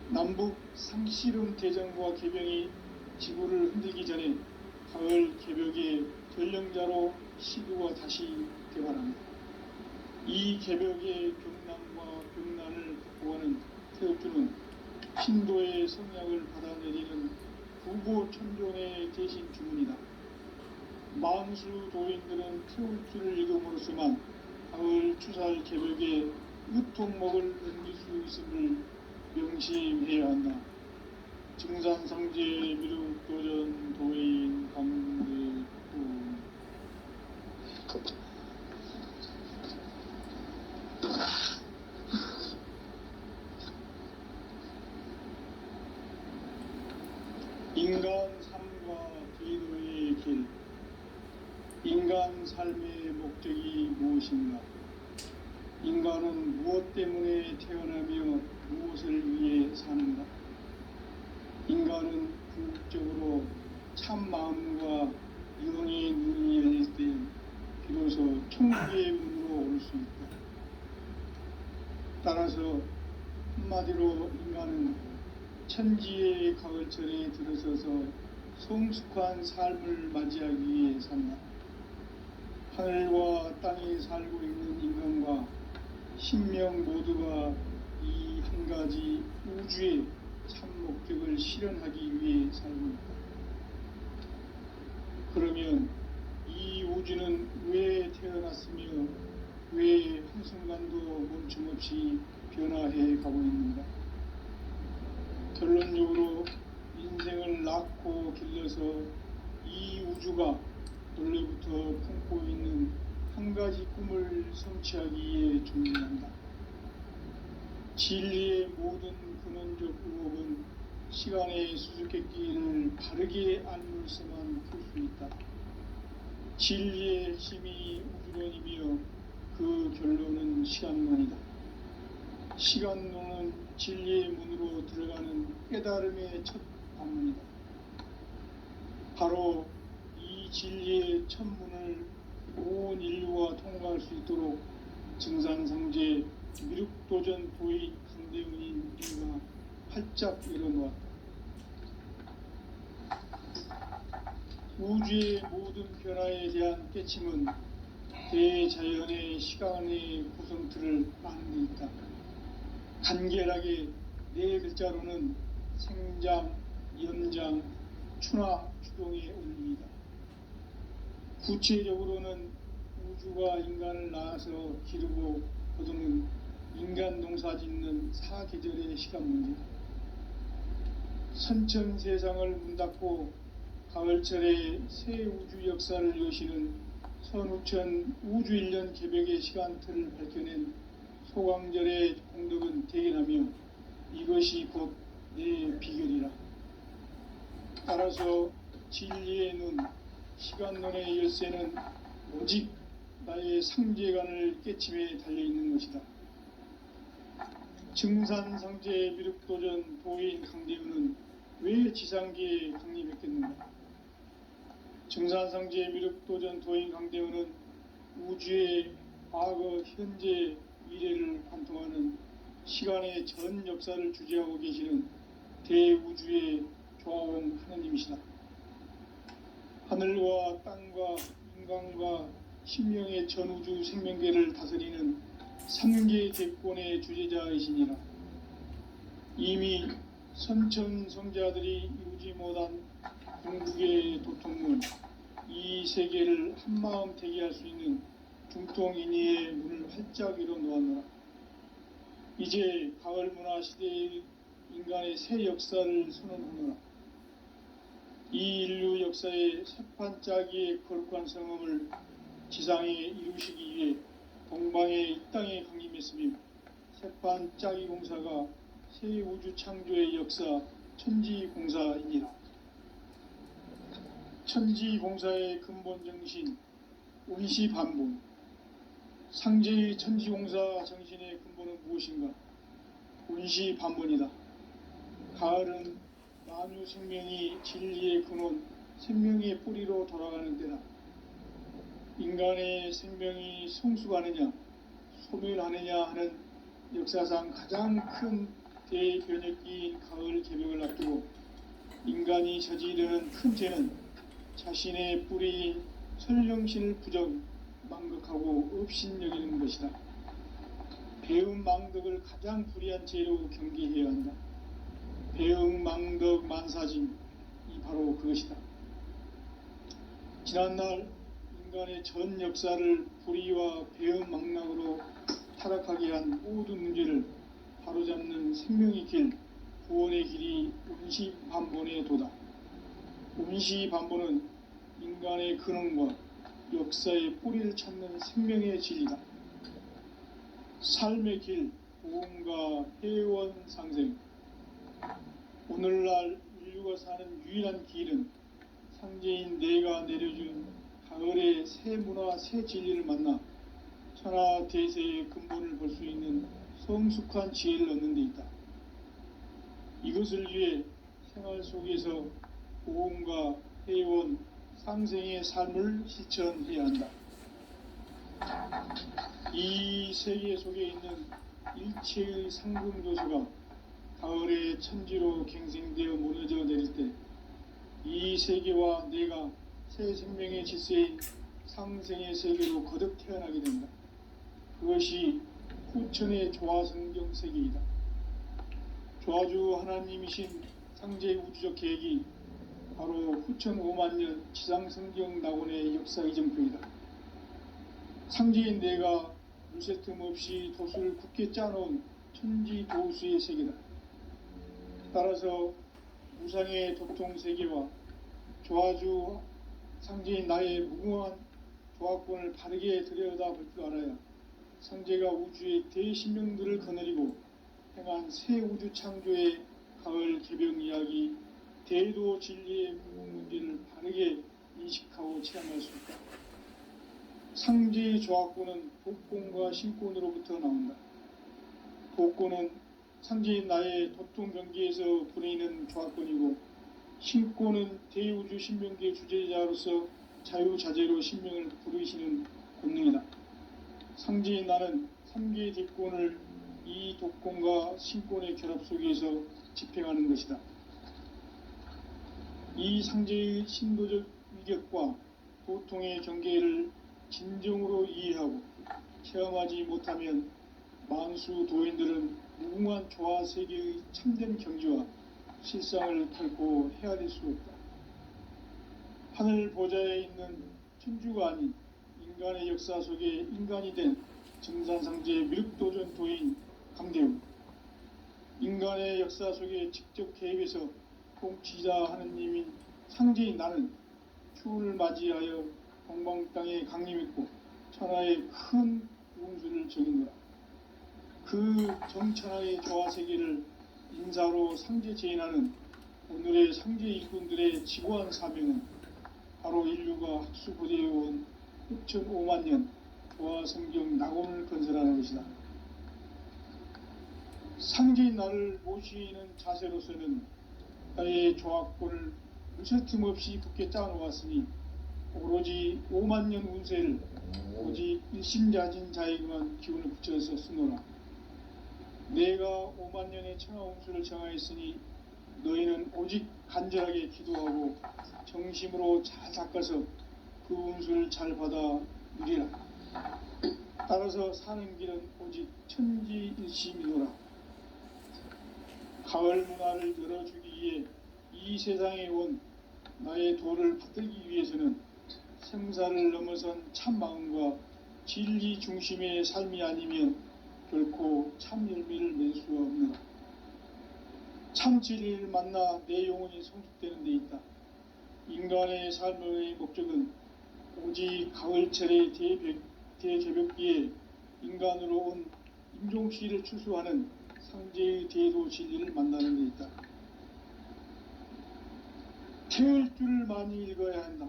남북 상씨름 대전과 개병이 지구를 흔들기 전에 가을 개벽의 전령자로 시도가 다시 개발합니다. 이 개벽의 경남과 병난을 극복하는 태엽주는 신도의 성약을 받아내리는 부고천존의 대신 주문이다. 만수 도인들은 태울주를 읽음으로써만 가을 추살 개벽의 으통목을 넘길 수 있음을 명심해야 한다. 증산상제 미륵도전 도인 강대구. 인간 삶과 기도의 길. 인간 삶의 목적이 무엇인가? 인간은 무엇 때문에 태어나며 무엇을 위해 사는가? 인간은 궁극적으로 참 마음과 영의 눈이 열릴 때 비로소 천국의 문으로 올 수 있다. 따라서 한마디로 인간은 천지의 가을철에 들어서서 성숙한 삶을 맞이하기 위해 산다. 하늘과 땅에 살고 있는 인간과 신명 모두가 이 한 가지 우주의 참 목적을 실현하기 위해 살고 있다. 그러면 이 우주는 왜 태어났으며 왜 한순간도 멈춤없이 변화해 가고 있는가? 결론적으로 인생을 낳고 길러서 이 우주가 원래부터 품고 있는 한 가지 꿈을 성취하기 위해 준비한다. 진리의 모든 근원적 의혹은 시간의 수수께끼를 바르게 알물서만 풀 수 있다. 진리의 핵심이 우주론이며 그 결론은 시간론이다. 시간론은 진리의 문으로 들어가는 깨달음의 첫 방문이다. 바로 이 진리의 첫 문을 온 인류가 통과할 수 있도록 증산상제 미륵도전 도인 강대훈인 우리가 활짝 열어놓았다. 우주의 모든 변화에 대한 깨침은 대자연의 시간의 구성틀을 아는 데 있다. 간결하게 네 글자로는 생장, 연장, 추나 추동의 원리이다. 구체적으로는 우주가 인간을 낳아서 기르고 거두는 인간 농사 짓는 사계절의 시간 문제다. 선천 세상을 문 닫고 가을철에 새 우주 역사를 여시는 선우천 우주일년 개벽의 시간틀을 밝혀낸 소강절의 공덕은 대견하며 이것이 곧 내 비결이라. 따라서 진리의 눈, 시간론의 열쇠는 오직 나의 상제관을 깨침에 달려있는 것이다. 증산상제 미륵도전 도인 강대훈은 왜 지상계에 강림했겠는가? 증산상제 미륵도전 도인 강대훈은 우주의 과거, 현재, 미래를 관통하는 시간의 전 역사를 주재하고 계시는 대우주의 조화원 하느님이시다. 하늘과 땅과 인간과 신명의 전우주 생명계를 다스리는 3계 대권의 주제자이시니라. 이미 선천성자들이 이루지 못한 궁극의 도통문, 이 세계를 한마음 되게 할 수 있는 중통인의의 문을 활짝 열어 놓았노라. 이제 가을 문화 시대의 인간의 새 역사를 선언하노라. 이 인류 역사의 새판짜기의 거룩한 성음을 지상에 이루시기 위해 동방의 이 땅에 강림했으며, 새판짜기 공사가 새 우주 창조의 역사 천지공사이니라. 천지공사의 근본 정신, 운시반본. 상제의 천지공사 정신의 근본은 무엇인가? 운시반본이다. 가을은 만유 생명이 진리의 근원, 생명의 뿌리로 돌아가는 때다. 인간의 생명이 성숙하느냐, 소멸하느냐 하는 역사상 가장 큰 대변혁기인 가을 개벽을 앞두고 인간이 저지르는 큰 죄는 자신의 뿌리인 설령신을 부정, 망극하고 업신여기는 것이다. 배음 망덕을 가장 불의한 죄로 경계해야 한다. 배음 망덕 만사짐이 바로 그것이다. 지난날 인간의 전 역사를 불의와 배음 망락으로 타락하게 한 모든 문제를 바로잡는 생명의 길, 구원의 길이 운시반본의 도다. 운시반본은 인간의 근원과 역사의 뿌리를 찾는 생명의 진리다. 삶의 길, 보험과 회원 상생. 오늘날 인류가 사는 유일한 길은 상제인 내가 내려준 가을의 새 문화, 새 진리를 만나 천하 대세의 근본을 볼 수 있는 성숙한 지혜를 얻는 데 있다. 이것을 위해 생활 속에서 보험과 회원, 상생의 삶을 실천해야 한다. 이 세계 속에 있는 일체의 상금 요소가 가을의 천지로 갱생되어 무너져 내릴 때 이 세계와 내가 새 생명의 질서인 상생의 세계로 거듭 태어나게 된다. 그것이 후천의 조화성경 세계이다. 조화주 하나님이신 상제의 우주적 계획이 바로 후천 5만 년 지상성경 낙원의 역사 이정표이다. 상제인 내가 물새 틈 없이 돛을 굳게 짜놓은 천지도수의 세계다. 따라서 무상의 도통 세계와 조화주 상제인 나의 무궁한 조화권을 바르게 들여다볼 줄 알아야 상제가 우주의 대신명들을 거느리고 행한 새 우주 창조의 가을 개벽 이야기, 대도 진리의 무궁 문제를 바르게 인식하고 체험할 수 있다. 상제의 조화권은 도권과 신권으로부터 나온다. 도권은 상제인 나의 도통 경계에서 부리는 조화권이고, 신권은 대우주 신명계 주제자로서 자유자재로 신명을 부르시는 권능이다. 상제인 나는 3개 대권을 이 도권과 신권의 결합 속에서 집행하는 것이다. 이 상제의 신도적 위격과 도통의 경계를 진정으로 이해하고 체험하지 못하면 만수 도인들은 무궁한 조화 세계의 참된 경지와 실상을 닳고 헤아릴 수 없다. 하늘 보좌에 있는 천주가 아닌 인간의 역사 속에 인간이 된 정산상제 미륵도전 도인 강대우, 인간의 역사 속에 직접 개입해서 통치자 하느님인 상제인 나는 추운을 맞이하여 동방 땅에 강림했고 천하의 큰 운수를 적이노라. 그 정천하의 조화 세계를 인사로 상제 제인하는 오늘의 상제 일꾼들의 지고한 사명은 바로 인류가 학수고대해온 6,5만 년 조화 성경 낙원을 건설하는 것이다. 상제인 나를 모시는 자세로서는 나의 조화권을 무쇠 틈 없이 굳게 짜놓았으니 오로지 5만 년 운세를 오직 일심자진 자에게만 기운을 붙여서 쓰노라. 내가 5만 년의 천하 운수를 정하였으니 너희는 오직 간절하게 기도하고 정심으로 잘 닦아서 그 운수를 잘 받아 누리라. 따라서 사는 길은 오직 천지일심이노라. 가을 문화를 열어주기 위해 이 세상에 온 나의 도를 받들기 위해서는 생사를 넘어선 참 마음과 진리 중심의 삶이 아니면 결코 참 열매를 맺을 수 없노라. 참 진리를 만나 내 영혼이 성숙되는 데 있다. 인간의 삶의 목적은 오직 가을철의 대개벽기에 인간으로 온 임종씨를 추수하는 상제의 대도 진리를 만나는 데 있다. 태을 줄을 많이 읽어야 한다.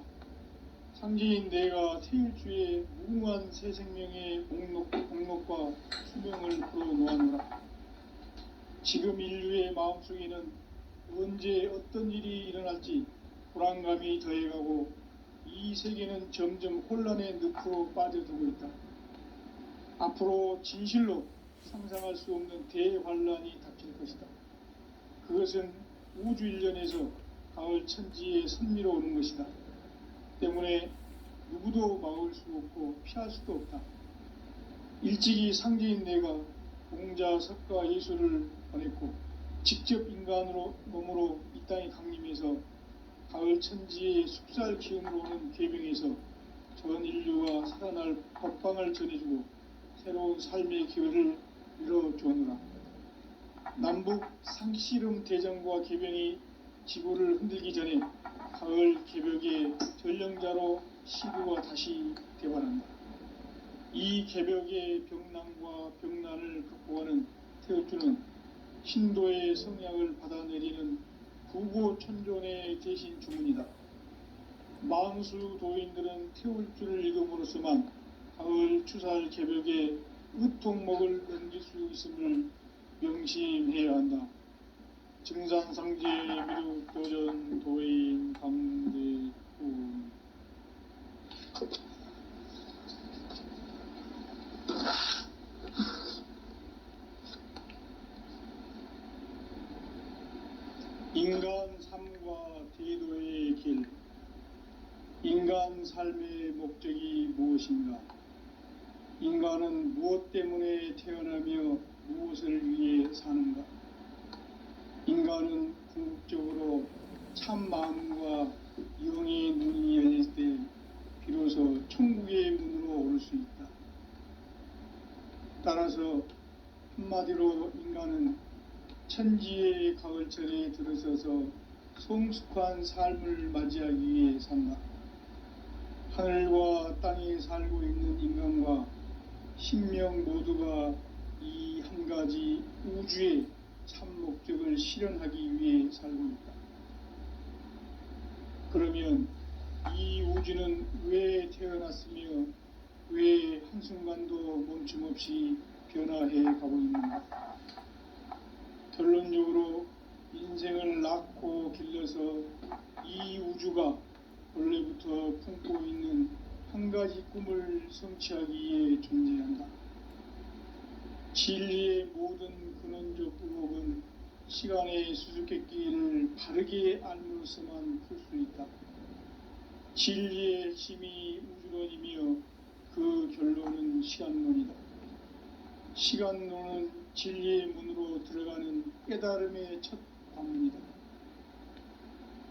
상제인 내가 태을 주에 무궁한 새 생명의 목록과 수명을 풀어놓아노라. 지금 인류의 마음속에는 언제 어떤 일이 일어날지 불안감이 더해가고 이 세계는 점점 혼란의 늪으로 빠져들고 있다. 앞으로 진실로 상상할 수 없는 대환란이 닥칠 것이다. 그것은 우주 일련에서 가을 천지의 선미로 오는 것이다. 때문에 누구도 막을 수 없고 피할 수도 없다. 일찍이 상제인 내가 공자, 석가, 예수를 보냈고 직접 인간으로 몸으로 이 땅에 강림해서 가을 천지의 숙살 기운으로 오는 계명에서 전 인류와 살아날 법방을 전해주고 새로운 삶의 기회를 열어주었노라. 남북 상씨름 대전과 개병이 지구를 흔들기 전에 가을 개벽의 전령자로 시구가 다시 대환한다. 이 개벽의 병난과 병난을 극복하는 태어주는 신도의 성약을 받아내리는 구고천존의 대신 주문이다. 만수 도인들은 태울주를 읽음으로써만 가을 추살 개벽의 으통목을 넘길 수 있음을 명심해야 한다. 증산상제 미륵도전 도인 감대군. 인간 삶과 대도의 길. 인간 삶의 목적이 무엇인가? 인간은 무엇 때문에 태어나며 무엇을 위해 사는가? 인간은 궁극적으로 참 마음과 영의 눈이 열릴 때 비로소 천국의 문으로 오를 수 있다. 따라서 한마디로 인간은 천지의 가을철에 들어서서 성숙한 삶을 맞이하기 위해 산다. 하늘과 땅에 살고 있는 인간과 신명 모두가 이 한 가지 우주의 참 목적을 실현하기 위해 살고 있다. 그러면 이 우주는 왜 태어났으며 왜 한순간도 멈춤없이 변화해 가고 있는가? 결론적으로 인생을 낳고 길러서 이 우주가 원래부터 품고 있는 한 가지 꿈을 성취하기 위해 존재한다. 진리의 모든 근원적 의혹은 시간의 수수께끼를 바르게 알므로서만 풀 수 있다. 진리의 핵심이 우주론이며 그 결론은 시간론이다. 시간론은 진리의 문으로 들어가는 깨달음의 첫 방문이다.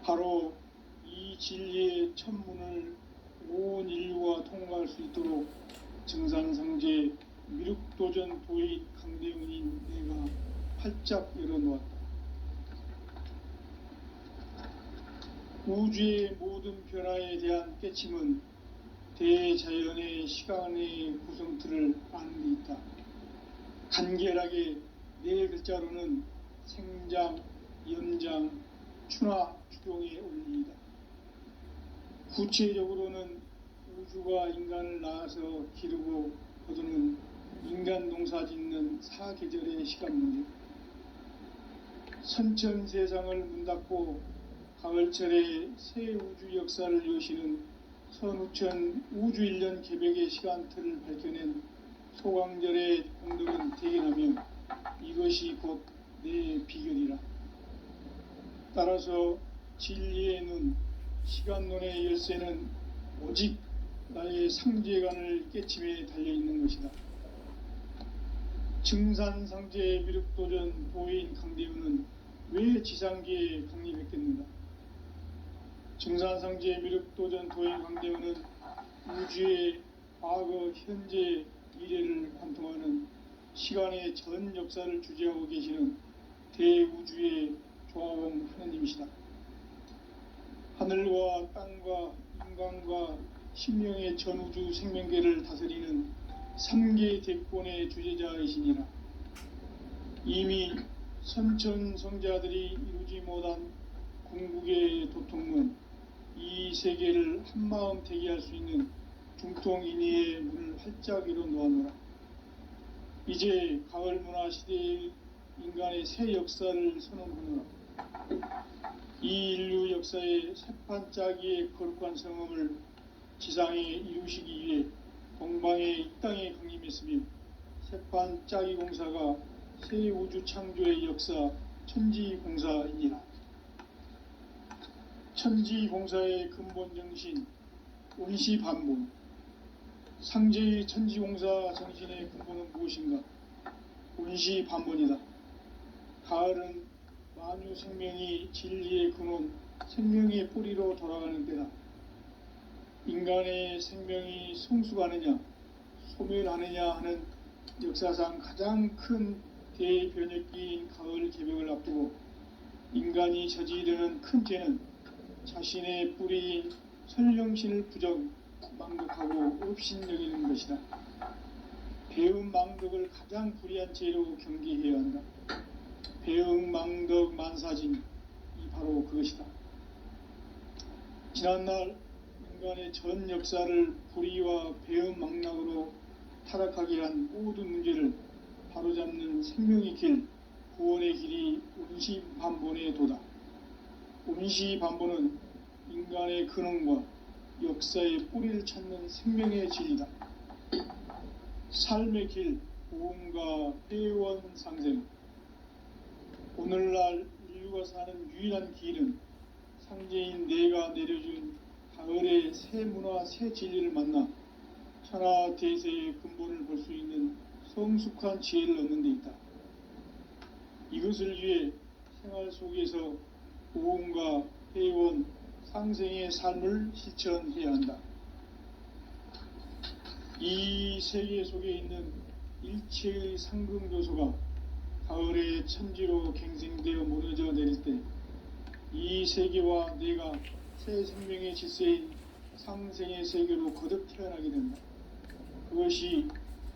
바로 이 진리의 첫 문을 온 인류가 통과할 수 있도록 증산상제 미륵도전 도인 강대훈인 내가 활짝 열어놓았다. 우주의 모든 변화에 대한 깨침은 대자연의 시간의 구성틀을 아는 데 있다. 간결하게 네 글자로는 생장, 연장, 추나 추동의 원리이다. 구체적으로는 우주가 인간을 낳아서 기르고 거두는 인간 농사 짓는 사계절의 시간문이다. 선천 세상을 문 닫고 가을철에 새 우주 역사를 여시는 선우천 우주일년 개벽의 시간틀을 밝혀낸 소강절의 공덕은 대견하며 이것이 곧 내 비결이라. 따라서 진리의 눈, 시간론의 열쇠는 오직 나의 상제관을 깨침에 달려있는 것이다. 증산상제 미륵도전 도인 강대우는 왜 지상계에 강림했겠는가? 증산상제 미륵도전 도인 강대우는 우주의 과거, 현재, 미래를 관통하는 시간의 전 역사를 주재하고 계시는 대우주의 조화원 하느님이시다. 하늘과 땅과 인간과 신명의 전우주 생명계를 다스리는 3계 대권의 주재자이시니라. 이미 선천성자들이 이루지 못한 궁극의 도통문, 이 세계를 한마음 대기할 수 있는 중통인의의 문을 활짝 열어 놓아노라. 이제 가을 문화 시대의 인간의 새 역사를 선언하노라. 이 인류 역사의 새판짜기의 거룩한 성음을 지상에 이루시기 위해 동방의 이 땅에 강림했으며 새판짜기 공사가 새 우주 창조의 역사 천지공사이니라. 천지공사의 근본 정신 온시반본. 상제의 천지공사 정신의 근본은 무엇인가? 온시반본이다. 가을은 만유 생명이 진리의 근원, 생명의 뿌리로 돌아가는 때다. 인간의 생명이 성숙하느냐, 소멸하느냐 하는 역사상 가장 큰 대변혁기인 가을 개벽을 앞두고 인간이 저지르는 큰 죄는 자신의 뿌리인 설령신을 부정, 망덕하고 업신여기는 것이다. 배움 망덕을 가장 불의한 죄로 경계해야 한다. 배움 망덕 만사진이 바로 그것이다. 지난날 인간의 전 역사를 불의와 배움 망락으로 타락하게 한 모든 문제를 바로잡는 생명의 길, 구원의 길이 온시반본의 도다. 온시반본은 인간의 근원과 역사의 뿌리를 찾는 생명의 진리다. 삶의 길, 보험과 회원 상생. 오늘날 인류가 사는 유일한 길은 상제인 내가 내려준 가을의 새 문화, 새 진리를 만나 천하 대세의 근본을 볼 수 있는 성숙한 지혜를 얻는 데 있다. 이것을 위해 생활 속에서 보험과 회원, 상생의 삶을 실천해야 한다. 이 세계 속에 있는 일체의 상금 요소가 가을의 천지로 갱생되어 무너져 내릴 때 이 세계와 내가 새 생명의 질서인 상생의 세계로 거듭 태어나게 된다. 그것이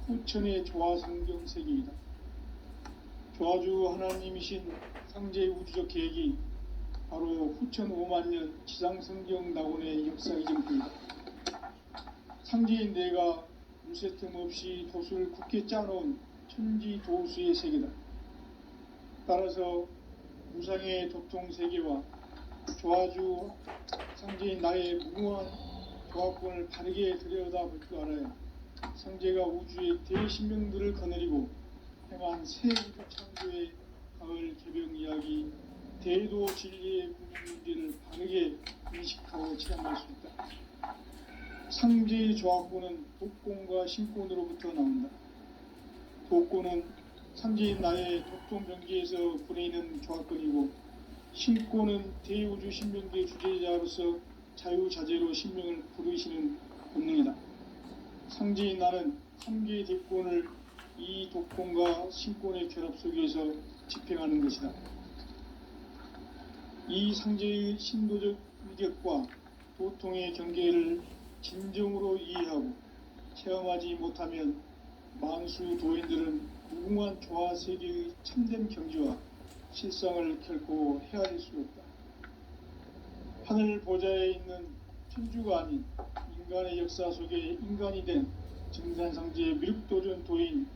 후천의 조화성경 세계이다. 조화주 하나님이신 상제의 우주적 계획이 바로 후천 5만년 지상성경 낙원의 역사 이정표이다. 상제인 내가 물새틈 없이 도수를 굳게 짜놓은 천지 도수의 세계다. 따라서 무상의 도통 세계와 조화주 상제인 나의 무궁한 조합권을 바르게 들여다볼 줄 알아야 상제가 우주의 대신명들을 거느리고 행한 새 우주 창조의 가을 개벽 이야기, 대도 진리의 궁극 문제를 바르게 인식하고 체험할 수 있다. 상제의 조합권은 독권과 신권으로부터 나온다. 독권은 상제인 나의 독존 병기에서 부리는 조합권이고, 신권은 대우주 신명계 주제자로서 자유자재로 신명을 부르시는 본능이다. 상제인 나는 3개의 대권을 이 독권과 신권의 결합 속에서 집행하는 것이다. 이 상제의 신도적 위력과 도통의 경계를 진정으로 이해하고 체험하지 못하면 만수 도인들은 무궁한 조화 세계의 참된 경지와 실상을 결코 헤아릴 수 없다. 하늘 보좌에 있는 천주가 아닌 인간의 역사 속에 인간이 된 증산상제의 미륵도전 도인